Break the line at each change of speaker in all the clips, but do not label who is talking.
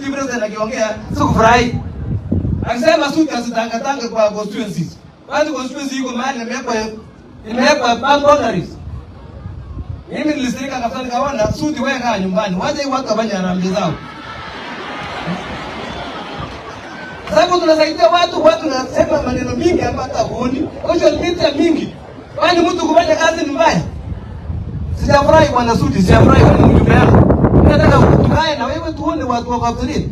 deputy president akiongea sikufurahi. Akisema suti asitangatanga kwa constituencies. Kwani constituency iko mahali imewekwa boundaries. Mimi nilisirika kabisa nikaona suti weka nyumbani. Waje watu wafanye harambee zao. Sababu tunasaidia watu nasema maneno mingi hapa hata huoni. Social media mingi. Kwani mtu kufanya kazi ni mbaya? Sijafurahi bwana suti, sijafurahi kwa mjumbe yangu. Nataka tukae na wewe tuone watu wa Kapseret.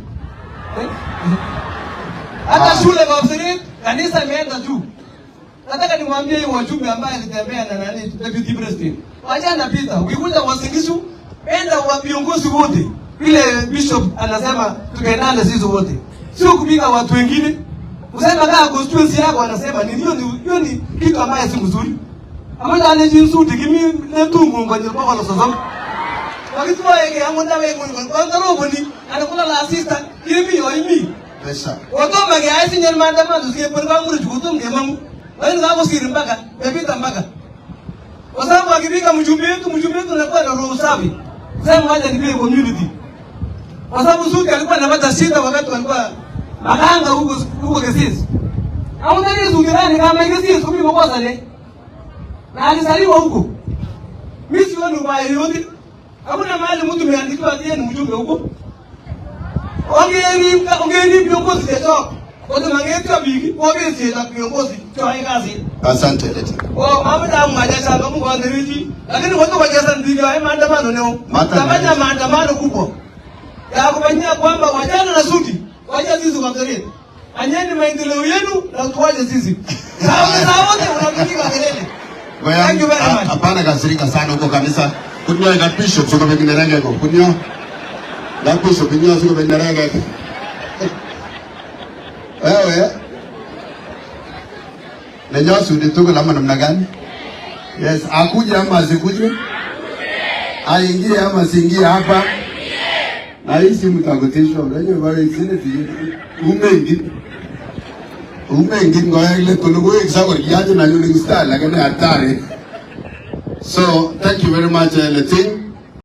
Hata shule kwa Kapseret, kanisa imeenda juu. Nataka nimwambie yeye wajumbe ambaye alitembea na nani deputy president. Wajana pita, ukikuja Wasingishu, enda wa viongozi wote. Ile bishop anasema tukaendane sisi wote. Sio kupiga watu wengine. Usema kama constituency yako anasema ni hiyo ni kitu ambaye si mzuri. Amanda anejinsuti kimi netungu nganje kwa kwa sasa. Wakati waeke amonda wewe kwa ndaro boni anakula la assistant kimi yoimi.
Pesa.
Wato mage aisi nyen maandamano siye perwa nguru jukutum ngemamu. Wewe ngabo siri mpaka bebita mpaka. Kwa sababu akifika mjumbe wetu anakuwa na roho safi. Sema waje nipige community. Kwa sababu suti alikuwa anapata shida wakati walikuwa maganga huko Kisii. Haunani zungirani kama Kisii kumi mkosa le. Na alizaliwa huko. Mimi sioni ubaya yote. Hakuna mahali mtu ameandikiwa ati ni mjumbe huko. Ongeni viongozi kesho. Watu mangetu bigi, wabesi na viongozi kwa kazi.
Asante leti.
Mamada mwajaza kama kwa ndiviji. Lakini watu wajaza ndivyo haya maandamano leo. Tafanya maandamano kubwa. Ya kufanyia kwamba wajana na suti, waje sisi kwa kelele. Anyeni maendeleo yenu na tuwaje sisi. Sawa wote unapiga kelele.
Thank you very much. Hapana kasirika sana huko kanisa. Kunyo na bishop sio kama kinaranga huko. Kunyo. Na bishop kunyo sio kama kinaranga huko. Wewe. Na nyosu nituko lama namna gani? Yes, akuje ama asikuje? Aingie ama siingie hapa? Na hisi mtakutishwa. Unajua wale sisi umengi ngoja ile tunugo example yaje na yule mstari lakini hatari. So thank you very much Letin.